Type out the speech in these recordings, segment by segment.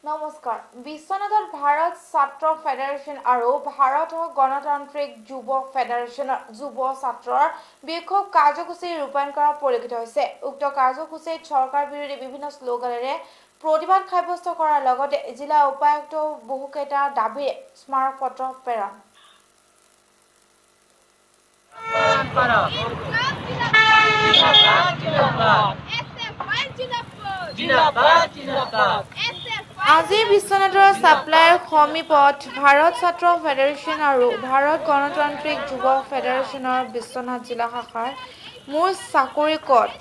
নমস্কাৰ বিশ্বনাথত ভাৰত ছাত্ৰ ফেডাৰেশ্যন আৰু ভাৰত গণতান্ত্ৰিক যুৱ ফেডাৰেশ্যনৰ যুৱ ছাত্ৰৰ বিক্ষোভ কাৰ্যসূচী ৰূপায়ণ কৰা পৰিলক্ষিত হৈছে। উক্ত কাৰ্যসূচীত চৰকাৰ বিৰোধী বিভিন্ন শ্লোগানেৰে প্ৰতিবাদ সাব্যস্ত কৰাৰ লগতে জিলা উপায়ুক্ত বহুকেইটা দাবীৰে স্মাৰক পত্ৰ প্ৰেৰণ। আজি বিশ্বনাথৰ সাপ্লাইৰ সমীপত ভাৰত ছাত্ৰ ফেডাৰেশ্যন আৰু ভাৰত গণতান্ত্ৰিক যুৱ ফেডাৰেশ্যনৰ বিশ্বনাথ জিলা শাখাৰ মোৰ চাকৰি ক'ত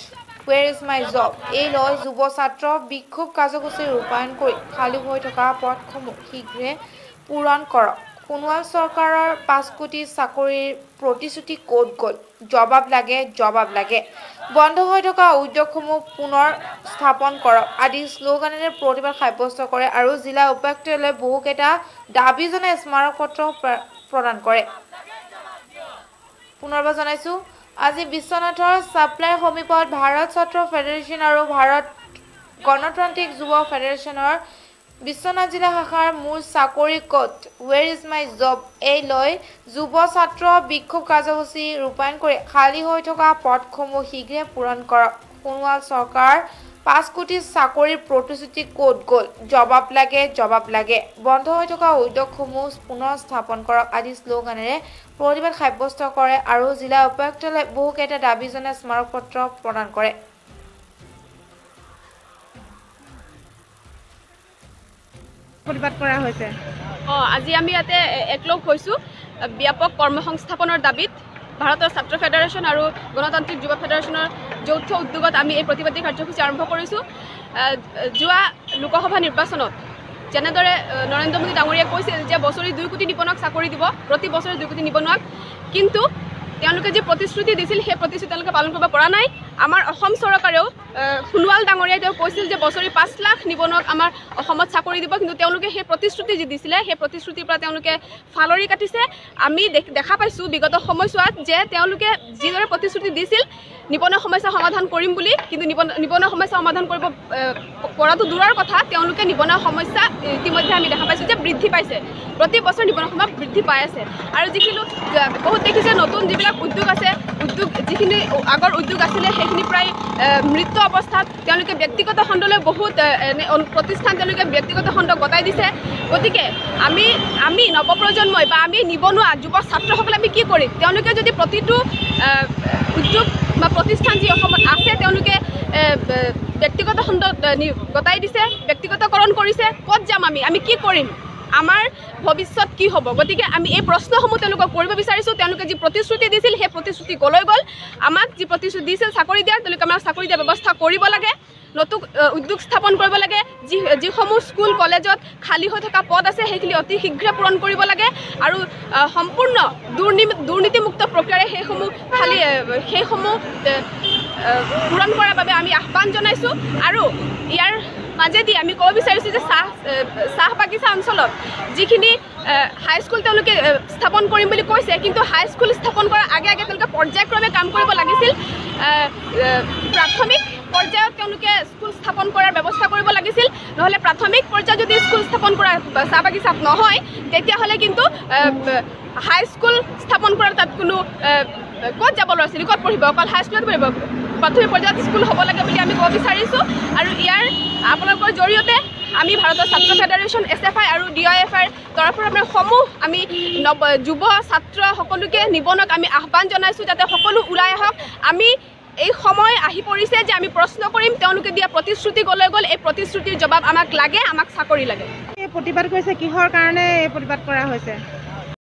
Where is my job? এই লৈ যুৱ ছাত্ৰ বিক্ষোভ কাৰ্যসূচী ৰূপায়ণ কৰি খালী হৈ থকা পদসমূহ শীঘ্ৰে পূৰণ কৰক। সোণোৱাল চৰকাৰৰ 5 কোটি চাকৰিৰ প্ৰতিশ্ৰুতি ক'ত গ'ল? জবাব লাগে। বন্ধ হৈ থকা উদ্যোগসমূহ পুনৰ স্থাপন কৰক আদি শ্লোগানেৰে প্ৰতিবাদ সাব্যস্ত কৰে আৰু জিলা উপায়ুক্তলৈ বহুকেইটা দাবী জনাই স্মাৰক পত্ৰ প্ৰদান কৰে। পুনৰবাৰ জনাইছো আজি বিশ্বনাথৰ সাপ্লাইৰ সমীপত ভাৰত ছাত্ৰ ফেডাৰেশ্যন আৰু ভাৰত গণতান্ত্ৰিক যুৱ ফেডাৰেশ্যনৰ বিশ্বনাথ জিলা শাখাৰ মোৰ চাকৰি ক'ত Where is my job? এই লৈ যুৱ ছাত্ৰ বিক্ষোভ কাৰ্যসূচী ৰূপায়ণ কৰি খালী হৈ থকা পদসমূহ শীঘ্ৰে পূৰণ কৰক। সোণোৱাল চৰকাৰ 5 কোটি চাকৰিৰ প্ৰতিশ্ৰুতি ক'ত গ'ল? জবাব লাগে। বন্ধ হৈ থকা উদ্যোগসমূহ পুনৰ স্থাপন কৰক আদি শ্লোগানেৰে প্ৰতিবাদ সাব্যস্ত কৰে আৰু জিলা উপায়ুক্তলৈ বহুকেইটা দাবী জনাই স্মাৰক পত্ৰ প্ৰদান কৰে। প্ৰতিবাদ কৰা হৈছে। আজি আমি ইয়াতে একলগ হৈছোঁ ব্যাপক কৰ্মসংস্থাপনৰ দাবীত। ভাৰতৰ ছাত্ৰ ফেডাৰেশ্যন আৰু গণতান্ত্ৰিক যুৱ ফেডাৰেশ্যনৰ যৌথ উদ্যোগত আমি এই প্ৰতিবাদী কাৰ্যসূচী আৰম্ভ কৰিছোঁ। যোৱা লোকসভা নিৰ্বাচনত যেনেদৰে নৰেন্দ্ৰ মোদী ডাঙৰীয়াই কৈছিল যে বছৰি 2 কোটি নিবনুৱাক চাকৰি দিব, প্ৰতি বছৰে 2 কোটি নিবনুৱাক, কিন্তু তেওঁলোকে যি প্ৰতিশ্ৰুতি দিছিল সেই প্ৰতিশ্ৰুতি তেওঁলোকে পালন কৰিব পৰা নাই। আমাৰ অসম চৰকাৰেও সোণোৱাল ডাঙৰীয়াই তেওঁ কৈছিল যে বছৰি 5 লাখ নিবনুৱাক আমাৰ অসমত চাকৰি দিব, কিন্তু তেওঁলোকে সেই প্ৰতিশ্ৰুতি যি দিছিলে সেই প্ৰতিশ্ৰুতিৰ পৰা তেওঁলোকে ফালৰি কাটিছে। আমি দেখা পাইছোঁ বিগত সময়ছোৱাত যে তেওঁলোকে যিদৰে প্ৰতিশ্ৰুতি দিছিল নিবনুৱা সমস্যা সমাধান কৰিম বুলি, কিন্তু নিবনুৱা সমস্যা সমাধান কৰিব পৰাটো দূৰৰ কথা, তেওঁলোকে নিবনুৱা সমস্যা ইতিমধ্যে আমি দেখা পাইছোঁ যে বৃদ্ধি পাইছে। প্ৰতি বছৰ নিবনুৱা সমস্যা বৃদ্ধি পাই আছে আৰু যিখিনি বহুত দেখিছে নতুন যিবিলাক উদ্যোগ আছে, যিখিনি আগৰ উদ্যোগ আছিলে সেইখিনি প্ৰায় মৃত্যু অৱস্থাত। তেওঁলোকে ব্যক্তিগত খণ্ডলৈ বহুত প্ৰতিষ্ঠান তেওঁলোকে ব্যক্তিগত খণ্ড গতাই দিছে। গতিকে আমি নৱপ্ৰজন্মই বা আমি নিবনুৱা যুৱ ছাত্ৰসকলে আমি কি কৰিম? তেওঁলোকে যদি প্ৰতিটো উদ্যোগ বা প্ৰতিষ্ঠান যি অসমত আছে তেওঁলোকে ব্যক্তিগত খণ্ড গতাই দিছে, ব্যক্তিগতকৰণ কৰিছে, ক'ত যাম আমি কি কৰিম? আমাৰ ভৱিষ্যত কি হ'ব? গতিকে আমি এই প্ৰশ্নসমূহ তেওঁলোকক কৰিব বিচাৰিছোঁ। তেওঁলোকে যি প্ৰতিশ্ৰুতি দিছিল সেই প্ৰতিশ্ৰুতি ক'লৈ গ'ল? আমাক যি প্ৰতিশ্ৰুতি দিছিল চাকৰি দিয়াৰ, তেওঁলোকে আমাক চাকৰি দিয়াৰ ব্যৱস্থা কৰিব লাগে, নতুন উদ্যোগ স্থাপন কৰিব লাগে, যিসমূহ স্কুল কলেজত খালী হৈ থকা পদ আছে সেইখিনি অতি শীঘ্ৰে পূৰণ কৰিব লাগে আৰু সম্পূৰ্ণ দুৰ্নীতিমুক্ত প্ৰক্ৰিয়াৰে সেইসমূহ পূৰণ কৰাৰ বাবে আমি আহ্বান জনাইছোঁ। আৰু ইয়াৰ মাজেদি আমি ক'ব বিচাৰিছোঁ যে চাহ বাগিচা অঞ্চলত যিখিনি হাইস্কুল তেওঁলোকে স্থাপন কৰিম বুলি কৈছে, কিন্তু হাইস্কুল স্থাপন কৰাৰ আগে তেওঁলোকে পৰ্যায়ক্ৰমে কাম কৰিব লাগিছিল। প্ৰাথমিক পৰ্যায়ত তেওঁলোকে স্কুল স্থাপন কৰাৰ ব্যৱস্থা কৰিব লাগিছিল, নহ'লে প্ৰাথমিক পৰ্যায়ত যদি স্কুল স্থাপন কৰা চাহ বাগিচাত নহয় তেতিয়াহ'লে কিন্তু হাইস্কুল স্থাপন কৰাৰ তাত কোনো ক'ত যাব ল'ৰা ছোৱালী, ক'ত পঢ়িব? অকল হাইস্কুলত পঢ়িব। প্ৰাথমিক পৰ্যায়ত স্কুল হ'ব লাগে বুলি আমি ক'ব বিচাৰিছোঁ। আৰু ইয়াৰ আপোনালোকৰ জৰিয়তে আমি ভাৰতৰ ছাত্ৰ ফেডাৰেশ্যন SFI আৰু DIFIৰ তৰফৰ আমি যুৱ ছাত্ৰ সকলোকে নিবনুৱাক আমি আহ্বান জনাইছোঁ যাতে সকলো ওলাই আহক। আমি এই সময় আহি পৰিছে যে আমি প্ৰশ্ন কৰিম তেওঁলোকে দিয়া প্ৰতিশ্ৰুতি ক'লৈ গ'ল। এই প্ৰতিশ্ৰুতিৰ জবাব আমাক লাগে, আমাক চাকৰি লাগে। প্ৰতিবাদ কৰিছে, কিহৰ কাৰণে এই প্ৰতিবাদ কৰা হৈছে?